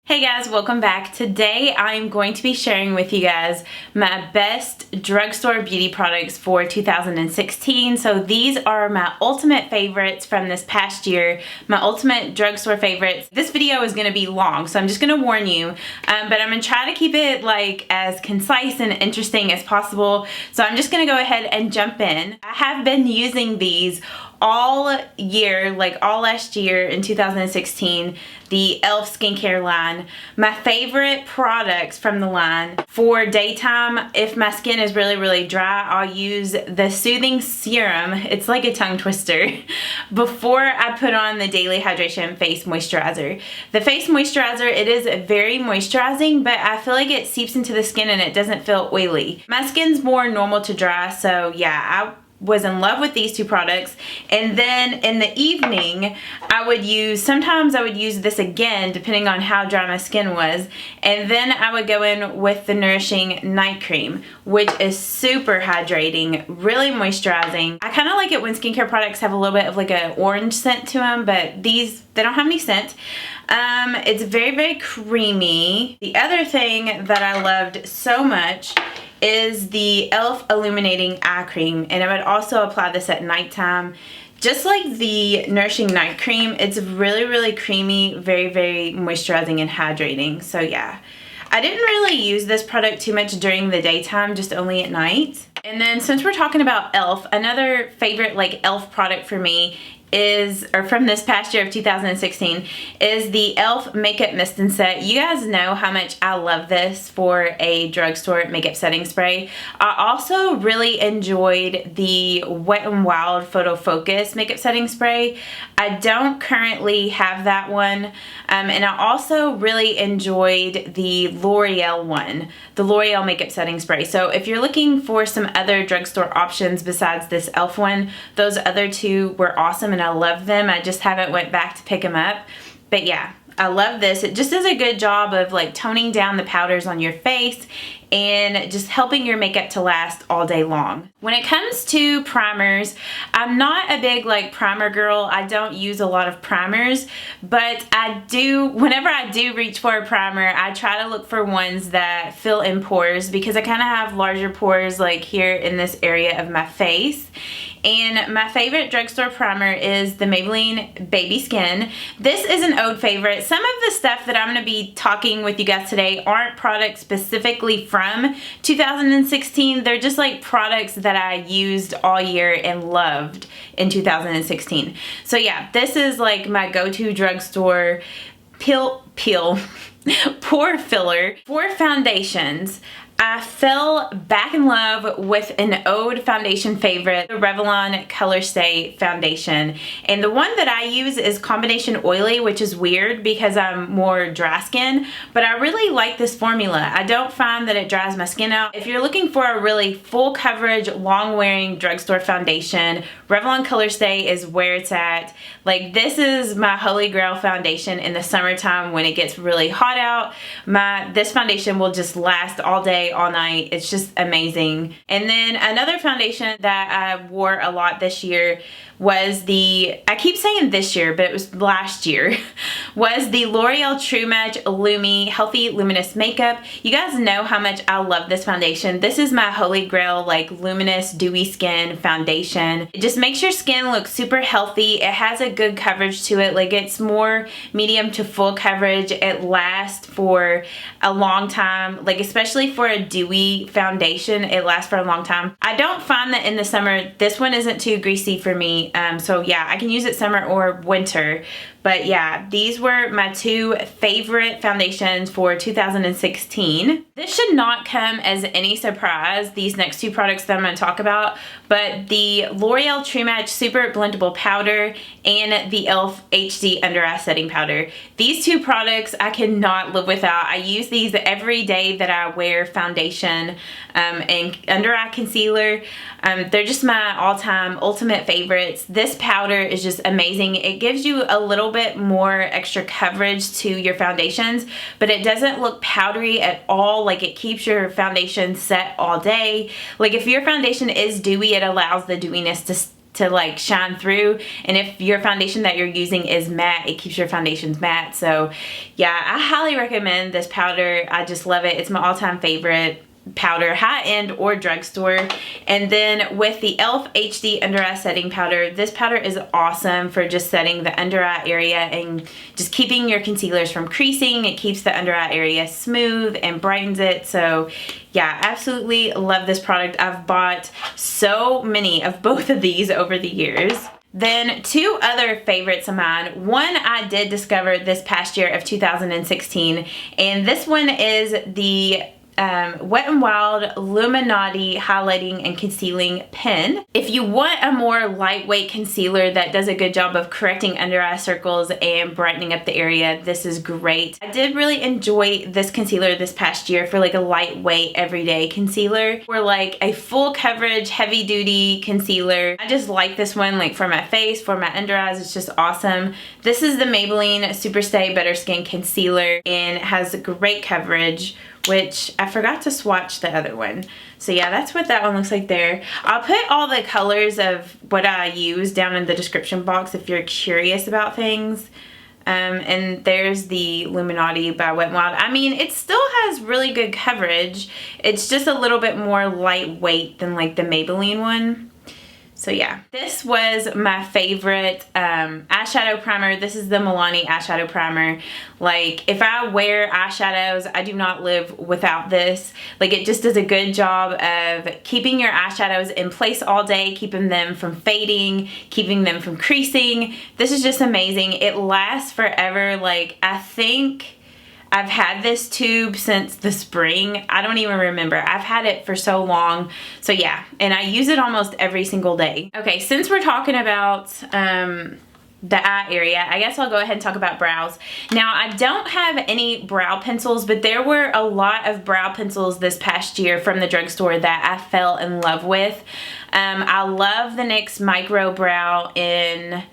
Hey guys, welcome back. Today I'm going to be sharing with you guys my best drugstore beauty products for 2016. So these are my ultimate favorites from this past year, my ultimate drugstore favorites. This video is going to be long, so I'm just going to warn you, but I'm going to try to keep it like as concise and interesting as possible. So I'm just going to go ahead and jump in. I have been using these all year, like all last year in 2016, the e.l.f. skincare line. My favorite products from the line for daytime, if my skin is really dry, I'll use the Soothing Serum. It's like a tongue twister before I put on the Daily Hydration Face Moisturizer. The face moisturizer, it is very moisturizing, but I feel like it seeps into the skin and it doesn't feel oily. My skin's more normal to dry, so yeah, I was in love with these two products. And then in the evening sometimes I would use this again depending on how dry my skin was, and then I would go in with the Nourishing Night Cream, which is super hydrating, really moisturizing. I kind of like it when skincare products have a little bit of like an orange scent to them, but these, they don't have any scent. It's very creamy. The other thing that I loved so much is the e.l.f. Illuminating Eye Cream, and I would also apply this at nighttime. Just like the Nourishing Night Cream, it's really creamy, very moisturizing and hydrating. So yeah, I didn't really use this product too much during the daytime, just only at night. And then since we're talking about e.l.f., another favorite like e.l.f. product for me is, or from this past year of 2016, is the e.l.f. Makeup Mist and Set. You guys know how much I love this for a drugstore makeup setting spray. I also really enjoyed the Wet n Wild PhotoFocus makeup setting spray. I don't currently have that one, and I also really enjoyed the L'Oreal one, the L'Oreal makeup setting spray. So if you're looking for some other drugstore options besides this e.l.f. one, those other two were awesome and I love them. I just haven't went back to pick them up. But yeah, I love this. It just does a good job of like toning down the powders on your face and just helping your makeup to last all day long. When it comes to primers, I'm not a big like primer girl. I don't use a lot of primers, but I do, whenever I do reach for a primer, I try to look for ones that fill in pores, because I kind of have larger pores like here in this area of my face. And my favorite drugstore primer is the Maybelline Baby Skin. This is an old favorite. Some of the stuff that I'm going to be talking with you guys today aren't products specifically from 2016. They're just like products that I used all year and loved in 2016. So yeah, this is like my go-to drugstore pore filler. For foundations, I fell back in love with an old foundation favorite, the Revlon Color Stay foundation. And the one that I use is combination oily, which is weird because I'm more dry skin, but I really like this formula. I don't find that it dries my skin out. If you're looking for a really full coverage, long wearing drugstore foundation, Revlon Color Stay is where it's at. Like, this is my holy grail foundation in the summertime when it gets really hot out. This foundation will just last all day, all night. It's just amazing. And then another foundation that I wore a lot this year was I keep saying this year, but it was last year, was the L'Oreal True Match Lumi Healthy Luminous Makeup. You guys know how much I love this foundation. This is my holy grail, like luminous, dewy skin foundation. It just makes your skin look super healthy. It has a good coverage to it. Like, it's more medium to full coverage. It lasts for a long time, like especially for a dewy foundation, it lasts for a long time. I don't find that in the summer, this one isn't too greasy for me. So yeah, I can use it summer or winter. But yeah, these were my two favorite foundations for 2016. This should not come as any surprise, these next two products that I'm going to talk about, but the L'Oreal True Match Super Blendable Powder and the e.l.f. HD Under Eye Setting Powder. These two products I cannot live without. I use these every day that I wear foundation and under eye concealer. They're just my all-time ultimate favorites. This powder is just amazing. It gives you a little bit more extra coverage to your foundations, but it doesn't look powdery at all. Like, it keeps your foundation set all day. Like, if your foundation is dewy, it allows the dewiness to to like shine through, and if your foundation that you're using is matte, it keeps your foundations matte. So yeah, I highly recommend this powder. I just love it. It's my all-time favorite powder, high-end or drugstore. And then with the e.l.f. HD Under Eye Setting Powder, this powder is awesome for just setting the under eye area and just keeping your concealers from creasing. It keeps the under eye area smooth and brightens it. So yeah, absolutely love this product. I've bought so many of both of these over the years. Then two other favorites of mine. One I did discover this past year of 2016, and this one is the Wet n Wild Illuminati Highlighting and Concealing Pen. If you want a more lightweight concealer that does a good job of correcting under eye circles and brightening up the area, this is great. I did really enjoy this concealer this past year for like a lightweight everyday concealer, or like a full coverage heavy duty concealer. I just like this one like for my face, for my under eyes. It's just awesome. This is the Maybelline Superstay Better Skin Concealer, and it has great coverage, which I forgot to swatch the other one. So yeah, that's what that one looks like there. I'll put all the colors of what I use down in the description box if you're curious about things. And there's the Illuminati by Wet n Wild. I mean, it still has really good coverage. It's just a little bit more lightweight than like the Maybelline one. So yeah, this was my favorite eyeshadow primer. This is the Milani eyeshadow primer. Like, if I wear eyeshadows, I do not live without this. Like, it just does a good job of keeping your eyeshadows in place all day, keeping them from fading, keeping them from creasing. This is just amazing. It lasts forever. Like, I think I've had this tube since the spring. I don't even remember. I've had it for so long. So yeah, and I use it almost every single day. Okay, since we're talking about the eye area, I guess I'll go ahead and talk about brows. Now, I don't have any brow pencils, but there were a lot of brow pencils this past year from the drugstore that I fell in love with. I love the NYX Micro Brow in,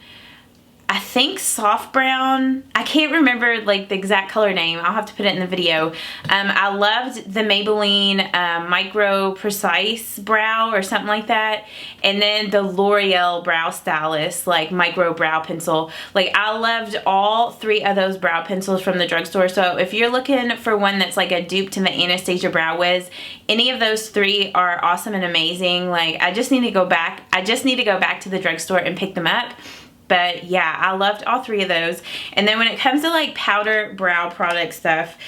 I think, soft brown. I can't remember like the exact color name. I'll have to put it in the video. I loved the Maybelline Micro Precise Brow or something like that. And then the L'Oreal Brow Stylist like micro brow pencil. Like, I loved all three of those brow pencils from the drugstore. So if you're looking for one that's like a dupe to the Anastasia Brow Wiz, any of those three are awesome and amazing. Like, I just need to go back. I just need to go back to the drugstore and pick them up. But yeah, I loved all three of those. And then when it comes to like powder brow product stuff,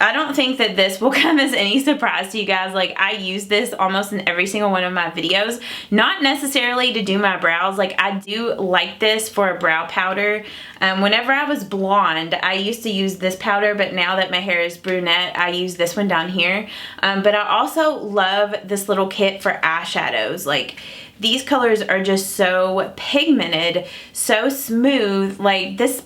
I don't think that this will come as any surprise to you guys. Like, I use this almost in every single one of my videos. Not necessarily to do my brows. Like, I do like this for a brow powder. Whenever I was blonde, I used to use this powder, but now that my hair is brunette, I use this one down here. But I also love this little kit for eyeshadows. Like, these colors are just so pigmented, so smooth. Like, this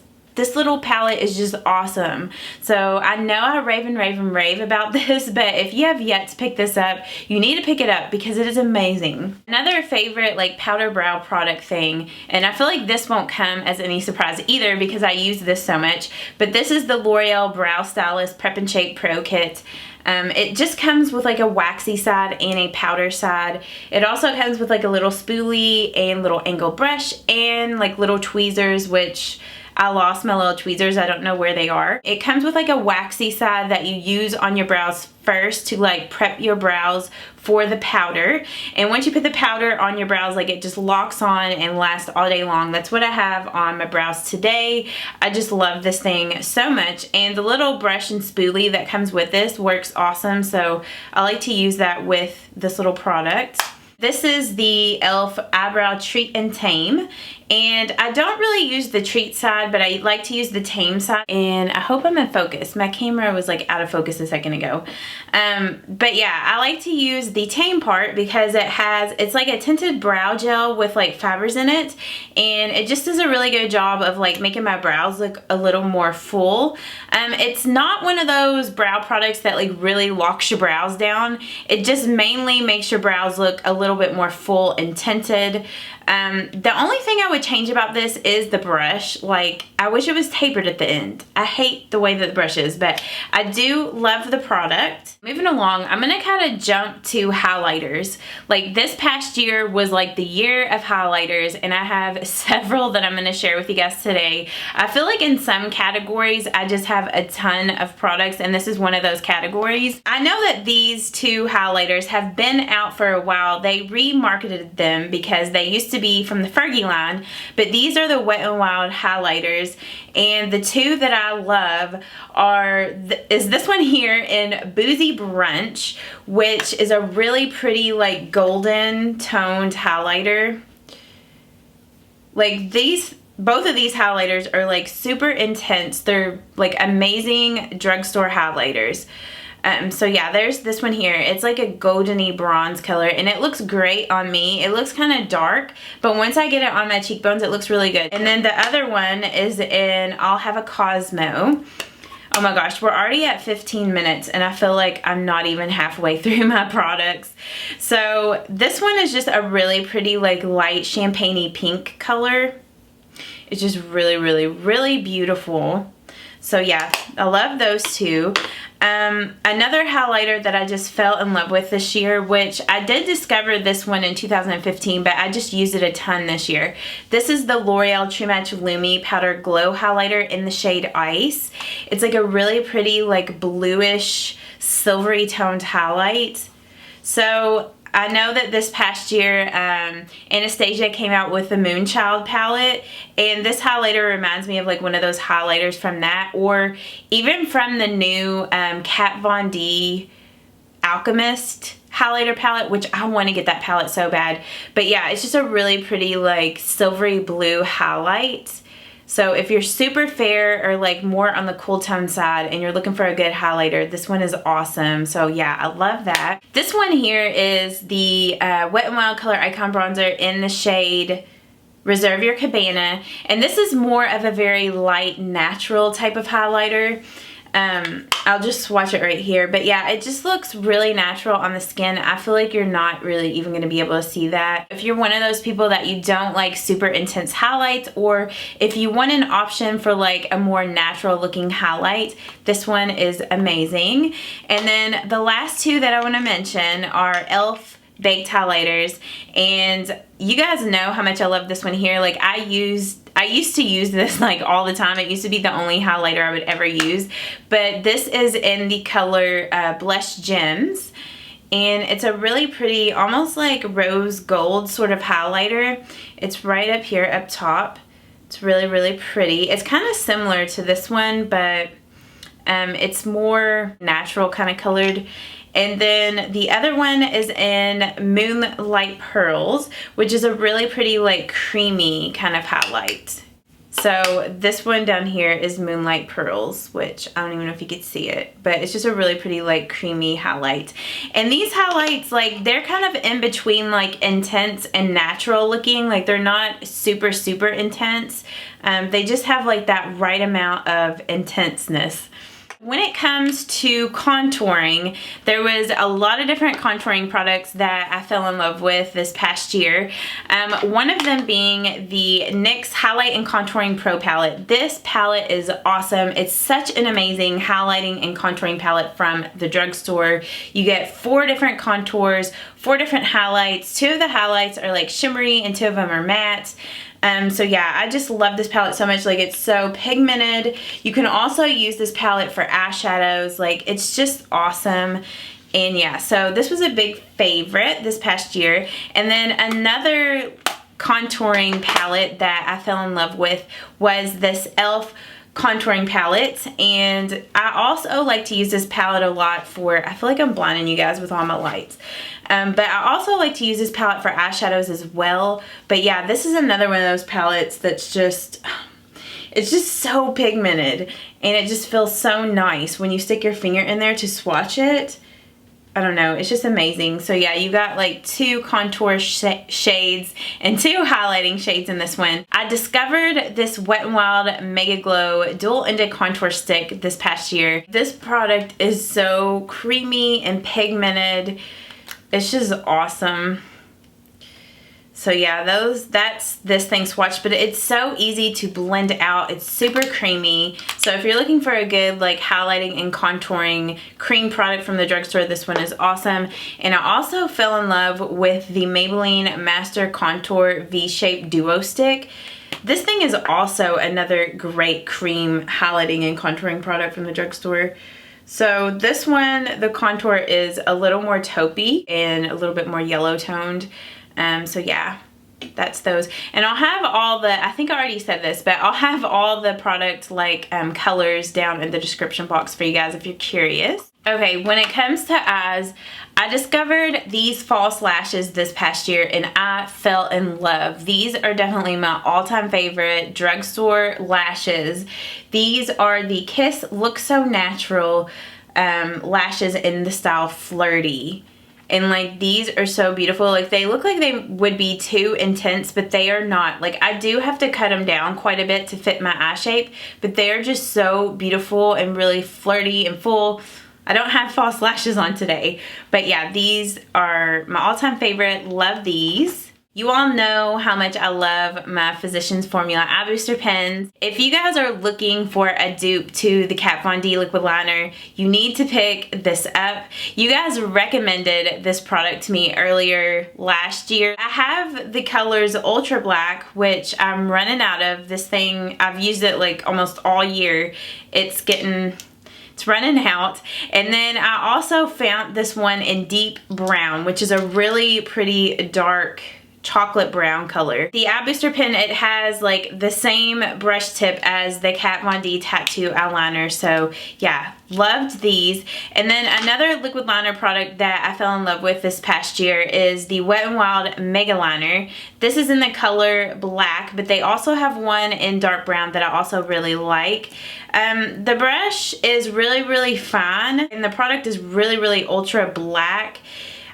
little palette is just awesome. So I know I rave and rave and rave about this, but if you have yet to pick this up, you need to pick it up because it is amazing. Another favorite like powder brow product thing, and I feel like this won't come as any surprise either because I use this so much, but this is the L'Oreal Brow Stylist Prep and Shake Pro Kit. It just comes with like a waxy side and a powder side. It also comes with like a little spoolie and little angle brush and like little tweezers, which I lost my little tweezers. I don't know where they are. It comes with like a waxy side that you use on your brows first to like prep your brows for the powder. And once you put the powder on your brows, like, it just locks on and lasts all day long. That's what I have on my brows today. I just love this thing so much. And the little brush and spoolie that comes with this works awesome. So I like to use that with this little product. This is the e.l.f. Eyebrow Treat and Tame, and I don't really use the treat side, but I like to use the tame side, and I hope I'm in focus. My camera was like out of focus a second ago. But yeah, I like to use the tame part because it's like a tinted brow gel with like fibers in it, and it just does a really good job of like making my brows look a little more full. It's not one of those brow products that like really locks your brows down. It just mainly makes your brows look a little bit more full and tinted. The only thing I would change about this is the brush. Like, I wish it was tapered at the end. I hate the way that the brush is, but I do love the product. Moving along, I'm gonna kind of jump to highlighters. Like this past year was like the year of highlighters, and I have several that I'm gonna share with you guys today. I feel like in some categories, I just have a ton of products, and this is one of those categories. I know that these two highlighters have been out for a while. They remarketed them because they used to be from the Fergie line, but these are the Wet n Wild highlighters. And the two that I love is this one here in Boozy Brunch, which is a really pretty like golden toned highlighter. Like both of these highlighters are like super intense. They're like amazing drugstore highlighters. So yeah, there's this one here. It's like a goldeny bronze color, and it looks great on me. It looks kind of dark, but once I get it on my cheekbones, it looks really good. And then the other one is in I'll Have a Cosmo. Oh my gosh, we're already at 15 minutes, and I feel like I'm not even halfway through my products. So this one is just a really pretty like light champagne-y pink color. It's just really, really, really beautiful. So yeah, I love those two. Another highlighter that I just fell in love with this year, which I did discover this one in 2015, but I just used it a ton this year. This is the L'Oreal True Match Lumi Powder Glow Highlighter in the shade Ice. It's like a really pretty like bluish silvery toned highlight. So I know that this past year, Anastasia came out with the Moonchild palette, and this highlighter reminds me of like one of those highlighters from that, or even from the new Kat Von D Alchemist highlighter palette, which I want to get that palette so bad. But yeah, it's just a really pretty like silvery blue highlight. So if you're super fair or like more on the cool tone side and you're looking for a good highlighter, this one is awesome. So yeah, I love that. This one here is the Wet n Wild Color Icon Bronzer in the shade Reserve Your Cabana. And this is more of a very light, natural type of highlighter. I'll just swatch it right here. But yeah, it just looks really natural on the skin. I feel like you're not really even going to be able to see that. If you're one of those people that you don't like super intense highlights, or if you want an option for like a more natural looking highlight, this one is amazing. And then the last two that I want to mention are e.l.f. baked highlighters, and you guys know how much I love this one here. Like I used to use this like all the time. It used to be the only highlighter I would ever use, but this is in the color Blush Gems, and it's a really pretty, almost like rose gold sort of highlighter. It's right up here up top. It's really, really pretty. It's kind of similar to this one, but it's more natural kind of colored. And then the other one is in Moonlight Pearls, which is a really pretty like creamy kind of highlight. So this one down here is Moonlight Pearls, which I don't even know if you could see it, but it's just a really pretty like creamy highlight. And these highlights, like they're kind of in between like intense and natural looking. Like they're not super, super intense. They just have like that right amount of intenseness. When it comes to contouring, there was a lot of different contouring products that I fell in love with this past year. One of them being the NYX Highlight and Contouring Pro Palette. This palette is awesome. It's such an amazing highlighting and contouring palette from the drugstore. You get 4 different contours, 4 different highlights. 2 of the highlights are like shimmery and 2 of them are matte. So yeah, I just love this palette so much. Like it's so pigmented. You can also use this palette for eyeshadows. Like it's just awesome. And yeah, so this was a big favorite this past year. And then another contouring palette that I fell in love with was this e.l.f. contouring palette, and I also like to use this palette a lot for, I feel like I'm blinding you guys with all my lights, but I also like to use this palette for eyeshadows as well. But yeah, this is another one of those palettes that's just, it's just so pigmented, and it just feels so nice when you stick your finger in there to swatch it. I don't know, it's just amazing. So yeah, you got like 2 contour shades and 2 highlighting shades in this one. I discovered this Wet n Wild Mega Glow Dual Ended Contour Stick this past year. This product is so creamy and pigmented. It's just awesome. So yeah, that's this thing swatch, but it's so easy to blend out. It's super creamy. So if you're looking for a good like highlighting and contouring cream product from the drugstore, this one is awesome. And I also fell in love with the Maybelline Master Contour V-Shape Duo Stick. This thing is also another great cream highlighting and contouring product from the drugstore. So this one, the contour is a little more taupey and a little bit more yellow toned. So yeah, that's those. And I'll have all the, I think I already said this, but I'll have all the product like colors down in the description box for you guys if you're curious. Okay, when it comes to eyes, I discovered these false lashes this past year and I fell in love. These are definitely my all-time favorite drugstore lashes. These are the Kiss Look So Natural lashes in the style Flirty. And like these are so beautiful. Like they look like they would be too intense, but they are not. Like I do have to cut them down quite a bit to fit my eye shape, but they're just so beautiful and really flirty and full. I don't have false lashes on today, but yeah, these are my all-time favorite. Love these. You all know how much I love my Physicians Formula Eye Booster pens. If you guys are looking for a dupe to the Kat Von D liquid liner, you need to pick this up. You guys recommended this product to me earlier last year. I have the colors Ultra Black, which I'm running out of. This thing, I've used it like almost all year. It's running out. And then I also found this one in Deep Brown, which is a really pretty dark chocolate brown color. The eye booster pen, it has like the same brush tip as the Kat Von D tattoo eyeliner. So yeah, loved these. And then another liquid liner product that I fell in love with this past year is the Wet n Wild Mega Liner. This is in the color black, but they also have one in dark brown that I also really like. The brush is really fine and the product is really ultra black.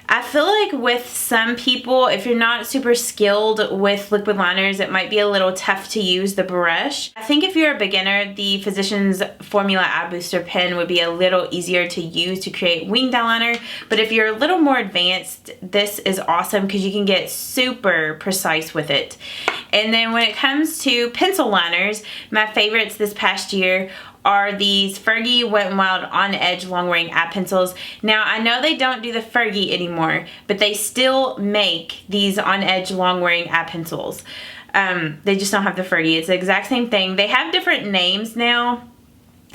I feel like with some people, if you're not super skilled with liquid liners, it might be a little tough to use the brush. I think if you're a beginner, the Physicians Formula Eye Booster pen would be a little easier to use to create winged eyeliner. But if you're a little more advanced, this is awesome because you can get super precise with it. And then when it comes to pencil liners, my favorites this past year are these Fergie Wet n Wild On Edge Long Wearing Eye Pencils. Now, I know they don't do the Fergie anymore, but they still make these On Edge Long Wearing Eye Pencils. They just don't have the Fergie. It's the exact same thing. They have different names now,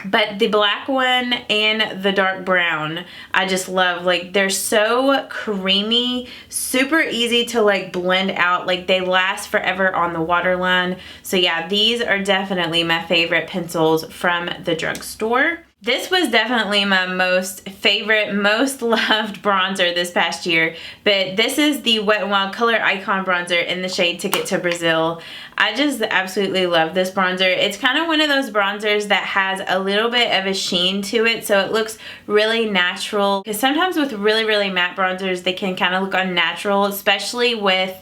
but the black one and the dark brown, I just love. Like, they're so creamy, super easy to like blend out. Like, they last forever on the waterline. So yeah, these are definitely my favorite pencils from the drugstore. This was definitely my most favorite, most loved bronzer this past year, but this is the Wet n Wild Color Icon Bronzer in the shade Ticket to Brazil. I just absolutely love this bronzer. It's kind of one of those bronzers that has a little bit of a sheen to it, so it looks really natural. Because sometimes with really matte bronzers, they can kind of look unnatural, especially with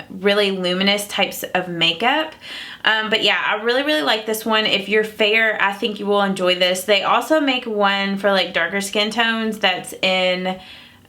really luminous types of makeup. But yeah, I really like this one. If you're fair, I think you will enjoy this. They also make one for like darker skin tones that's in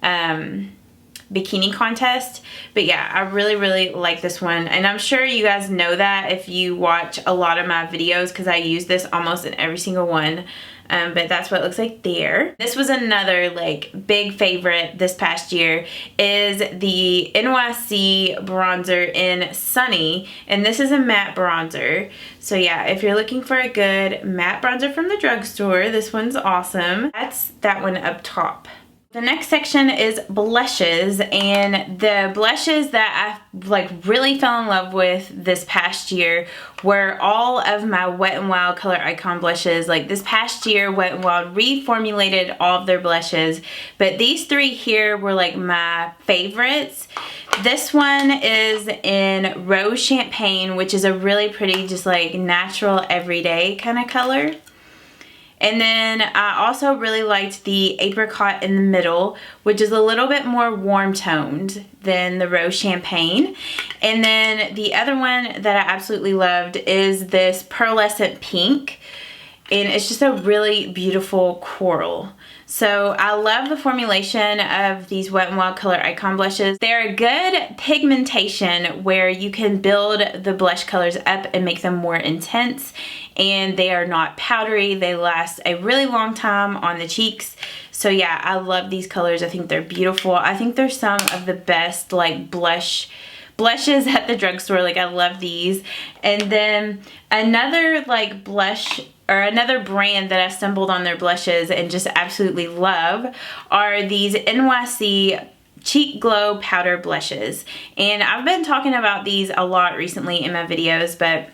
bikini contest. But yeah, I really like this one. And I'm sure you guys know that if you watch a lot of my videos, because I use this almost in every single one. But that's what it looks like there. This was another like big favorite this past year, is the NYC bronzer in Sunny, and this is a matte bronzer. So yeah, if you're looking for a good matte bronzer from the drugstore, this one's awesome. That's that one up top. The next section is blushes, and the blushes that I like really fell in love with this past year were all of my Wet n Wild Color Icon blushes. Like this past year, Wet n Wild reformulated all of their blushes, but these three here were like my favorites. This one is in Rose Champagne, which is a really pretty, just like natural everyday kind of color. And then I also really liked the Apricot in the Middle, which is a little bit more warm toned than the Rose Champagne. And then the other one that I absolutely loved is this Pearlescent Pink. and it's just a really beautiful coral. So I love the formulation of these Wet n Wild Color Icon blushes. They're a good pigmentation where you can build the blush colors up and make them more intense, and they are not powdery. They last a really long time on the cheeks. So yeah, I love these colors. I think they're beautiful. I think they're some of the best like blushes at the drugstore. Like, I love these. And then another like blush, or another brand that I stumbled on their blushes and just absolutely love, are these NYC Cheek Glow Powder Blushes. And I've been talking about these a lot recently in my videos, but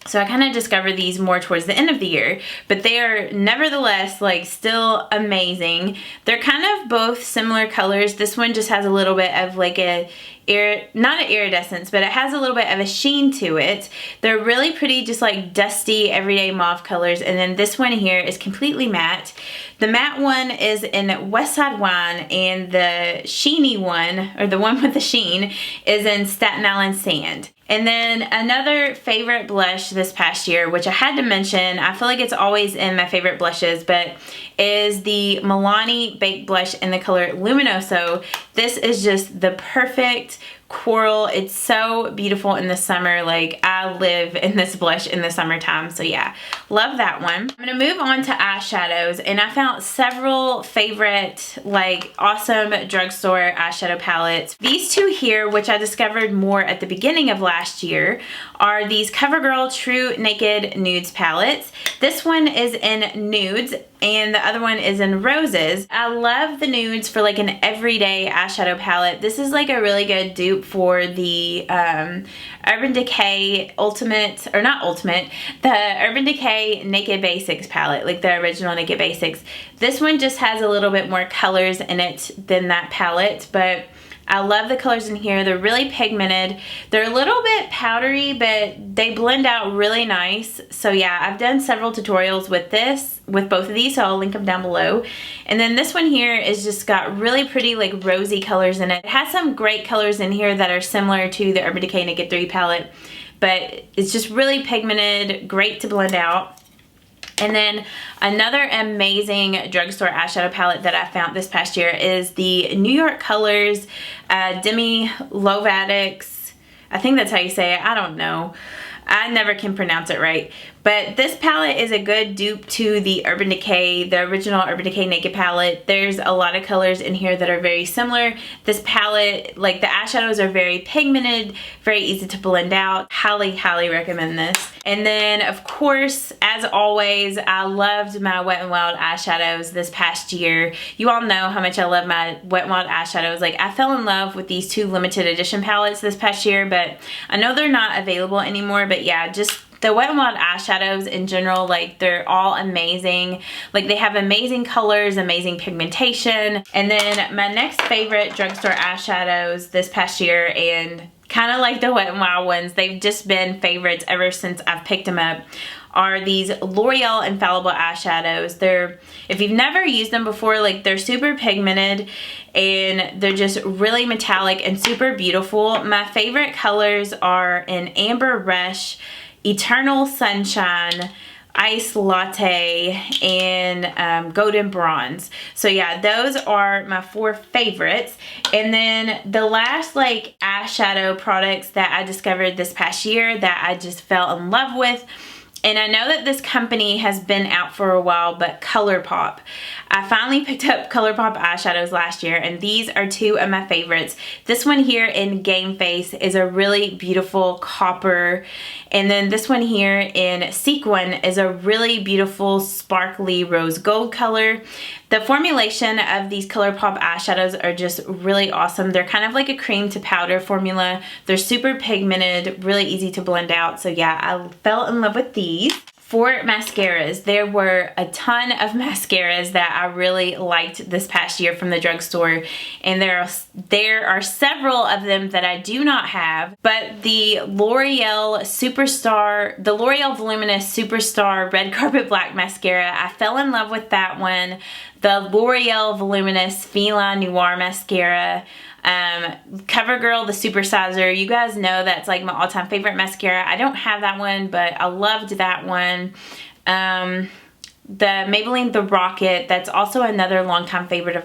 so I kind of discovered these more towards the end of the year, but they are nevertheless like still amazing. They're kind of both similar colors. This one just has a little bit of like not an iridescence, but it has a little bit of a sheen to it. They're really pretty, just like dusty everyday mauve colors. And then this one here is completely matte. The matte one is in West Side Wine, and the sheeny one, or the one with the sheen, is in Staten Island Sand. And then another favorite blush this past year, which I had to mention, I feel like it's always in my favorite blushes, but is the Milani Baked Blush in the color Luminoso. This is just the perfect coral. It's so beautiful in the summer. Like, I live in this blush in the summertime. So yeah, love that one. I'm gonna move on to eyeshadows, and I found several favorite like awesome drugstore eyeshadow palettes. These two here, which I discovered more at the beginning of last year, are these CoverGirl True Naked Nudes palettes. This one is in nudes, and the other one is in roses. I love the nudes for like an everyday eyeshadow palette. This is like a really good dupe for the Urban Decay Ultimate, or not Ultimate, the Urban Decay Naked Basics palette, like the original Naked Basics. This one just has a little bit more colors in it than that palette, but I love the colors in here. They're really pigmented. They're a little bit powdery, but they blend out really nice. So yeah, I've done several tutorials with both of these, so I'll link them down below. And then this one here is just got really pretty like rosy colors in it. It has some great colors in here that are similar to the Urban Decay Naked 3 palette, but it's just really pigmented, great to blend out. And then another amazing drugstore eyeshadow palette that I found this past year is the New York Colors Demi Lovatics. I think that's how you say it. I don't know. I never can pronounce it right. But this palette is a good dupe to the Urban Decay, the original Urban Decay Naked palette. There's a lot of colors in here that are very similar. This palette, like the eyeshadows are very pigmented, very easy to blend out. Highly, highly recommend this. And then of course, as always, I loved my Wet n Wild eyeshadows this past year. You all know how much I love my Wet n Wild eyeshadows. Like, I fell in love with these two limited edition palettes this past year, but I know they're not available anymore. But yeah, just the Wet n Wild eyeshadows in general, like, they're all amazing. Like, they have amazing colors, amazing pigmentation. And then my next favorite drugstore eyeshadows this past year, and kind of like the Wet n Wild ones, they've just been favorites ever since I've picked them up, are these L'Oreal Infallible eyeshadows. They're, if you've never used them before, like, they're super pigmented and they're just really metallic and super beautiful. My favorite colors are in Amber Rush, Eternal Sunshine, Ice Latte, and Golden Bronze. So yeah, those are my 4 favorites. And then the last like eyeshadow products that I discovered this past year that I just fell in love with, and I know that this company has been out for a while, but ColourPop. I finally picked up ColourPop eyeshadows last year, and these are 2 of my favorites. This one here in Game Face is a really beautiful copper, and then this one here in Sequin is a really beautiful sparkly rose gold color. The formulation of these ColourPop eyeshadows are just really awesome. They're kind of like a cream to powder formula. They're super pigmented, really easy to blend out. So yeah, I fell in love with these. For mascaras, there were a ton of mascaras that I really liked this past year from the drugstore, and there are several of them that I do not have, but the L'Oreal Voluminous Superstar Red Carpet Black Mascara, I fell in love with that one. The L'Oreal Voluminous Feline Noir Mascara, CoverGirl the Supersizer. You guys know that's like my all-time favorite mascara. I don't have that one, but I loved that one. the Maybelline The Rocket. That's also another longtime favorite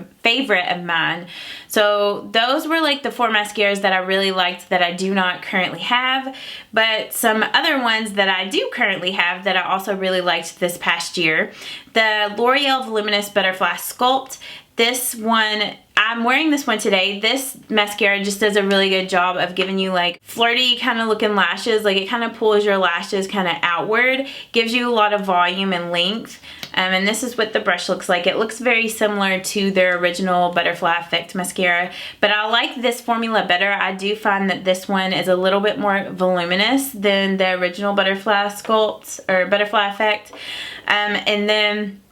of mine. So those were like the 4 mascaras that I really liked that I do not currently have. But some other ones that I do currently have that I also really liked this past year. The L'Oreal Voluminous Butterfly Sculpt. This one, I'm wearing this one today. This mascara just does a really good job of giving you like flirty kind of looking lashes. Like it kind of pulls your lashes kind of outward, gives you a lot of volume and length. And this is what the brush looks like. It looks very similar to their original Butterfly Effect mascara, but I like this formula better. I do find that this one is a little bit more voluminous than the original Butterfly Sculpt or Butterfly Effect. And then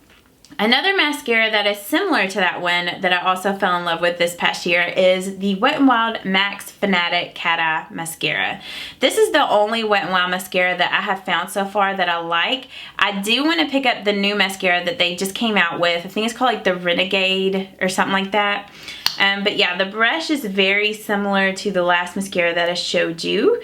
another mascara that is similar to that one that I also fell in love with this past year is the Wet n Wild Max Fanatic Cat Eye Mascara. This is the only Wet n Wild mascara that I have found so far that I like. I do want to pick up the new mascara that they just came out with. I think it's called like the Renegade or something like that. But yeah, the brush is very similar to the last mascara that I showed you.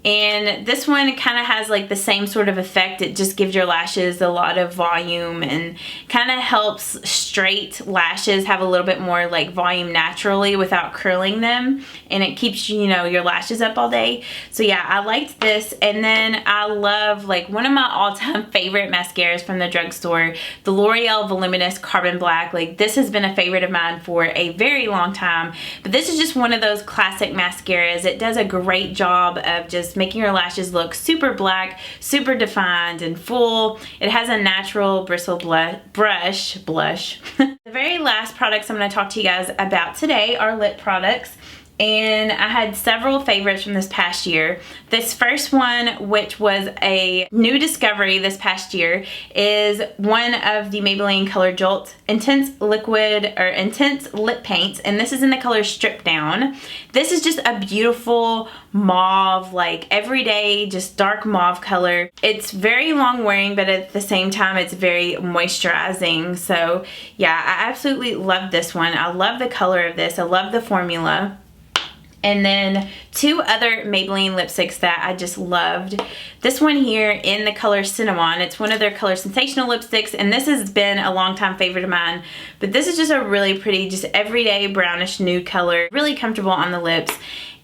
And this one kind of has like the same sort of effect. It just gives your lashes a lot of volume and kind of helps straight lashes have a little bit more like volume naturally without curling them. And it keeps, you know, your lashes up all day. So yeah, I liked this. And then I love like one of my all-time favorite mascaras from the drugstore, the L'Oreal Voluminous Carbon Black. Like this has been a favorite of mine for a very long time. But this is just one of those classic mascaras. It does a great job of just making your lashes look super black, super defined and full. It has a natural bristle blush. The very last products I'm going to talk to you guys about today are lip products. And I had several favorites from this past year. This first one, which was a new discovery this past year, is one of the Maybelline Color Jolt Intense Lip Paints, and this is in the color Strip Down. This is just a beautiful mauve, like everyday, just dark mauve color. It's very long wearing, but at the same time, it's very moisturizing. So yeah, I absolutely love this one. I love the color of this. I love the formula. And then 2 other Maybelline lipsticks that I just loved. This one here in the color Cinnamon. It's one of their Color Sensational lipsticks, and this has been a longtime favorite of mine. But this is just a really pretty, just everyday brownish nude color. Really comfortable on the lips.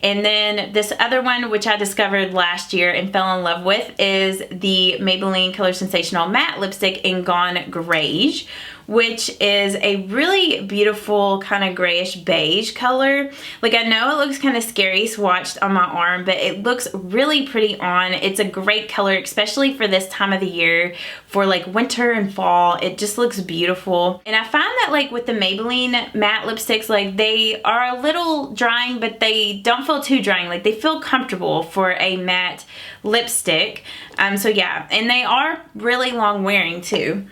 And then this other one, which I discovered last year and fell in love with, is the Maybelline Color Sensational Matte Lipstick in Gone Greige, which is a really beautiful kind of grayish beige color. Like I know it looks kind of scary swatched on my arm, but it looks really pretty on. It's a great color, especially for this time of the year, for like winter and fall. It just looks beautiful. And I find that like with the Maybelline matte lipsticks, like they are a little drying, but they don't feel too drying. Like they feel comfortable for a matte lipstick. So yeah, and they are really long wearing too.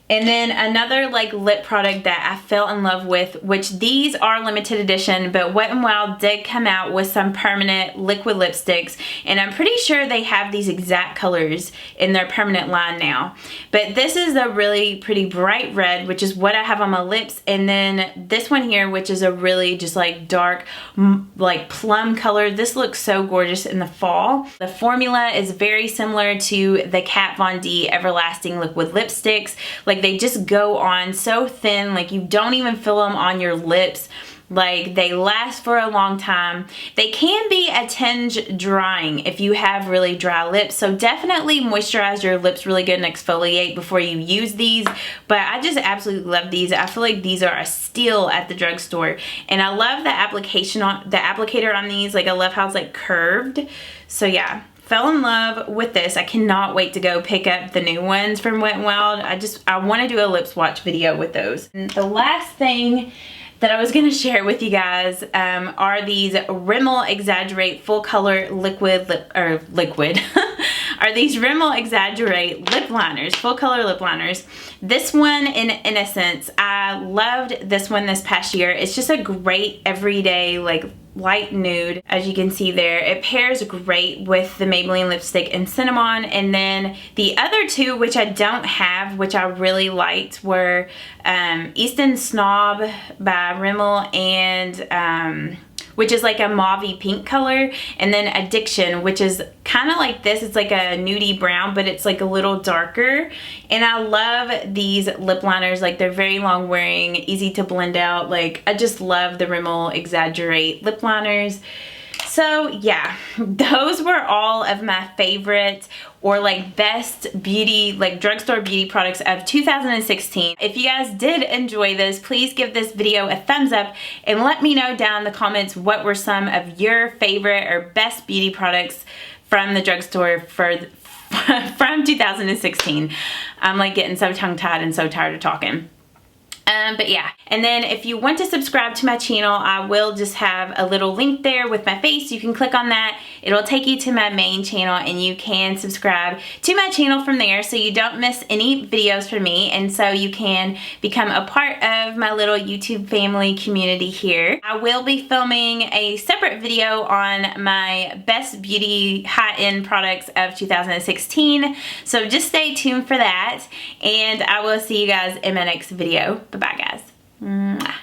And then another like lip product that I fell in love with, which these are limited edition, but Wet n Wild did come out with some permanent liquid lipsticks, and I'm pretty sure they have these exact colors in their permanent line now. But this is a really pretty bright red, which is what I have on my lips, and then this one here, which is a really just like dark, like plum color. This looks so gorgeous in the fall. The formula is very similar to the Kat Von D Everlasting Liquid Lipsticks. Like they just go on so thin, like you don't even feel them on your lips. Like they last for a long time. They can be a tinge drying if you have really dry lips, so definitely moisturize your lips really good and exfoliate before you use these. But I just absolutely love these. I feel like these are a steal at the drugstore, and I love the applicator on these. Like I love how it's like curved. So yeah, fell in love with this. I cannot wait to go pick up the new ones from Wet n Wild. I want to do a lip swatch video with those. And the last thing that I was going to share with you guys are these Rimmel Exaggerate Full Color Liquid are these Rimmel Exaggerate lip liners, full color lip liners. This one in Innocence, I loved this one this past year. It's just a great everyday like light nude, as you can see there. It pairs great with the Maybelline lipstick in Cinnamon. And then the other 2, which I don't have, which I really liked, were Easton Snob by Rimmel and which is like a mauvey pink color, and then Addiction, which is kind of like this. It's like a nudie brown, but it's like a little darker. And I love these lip liners. Like, they're very long wearing, easy to blend out. Like, I just love the Rimmel Exaggerate lip liners. So yeah, those were all of my favorite or like best beauty, like drugstore beauty products of 2016. If you guys did enjoy this, please give this video a thumbs up and let me know down in the comments what were some of your favorite or best beauty products from the drugstore from 2016. I'm like getting so tongue-tied and so tired of talking. But yeah, and then if you want to subscribe to my channel, I will just have a little link there with my face. You can click on that. It'll take you to my main channel and you can subscribe to my channel from there so you don't miss any videos from me, and so you can become a part of my little YouTube family community here. I will be filming a separate video on my best beauty high-end products of 2016, so just stay tuned for that, and I will see you guys in my next video. Bye-bye, guys. Mwah.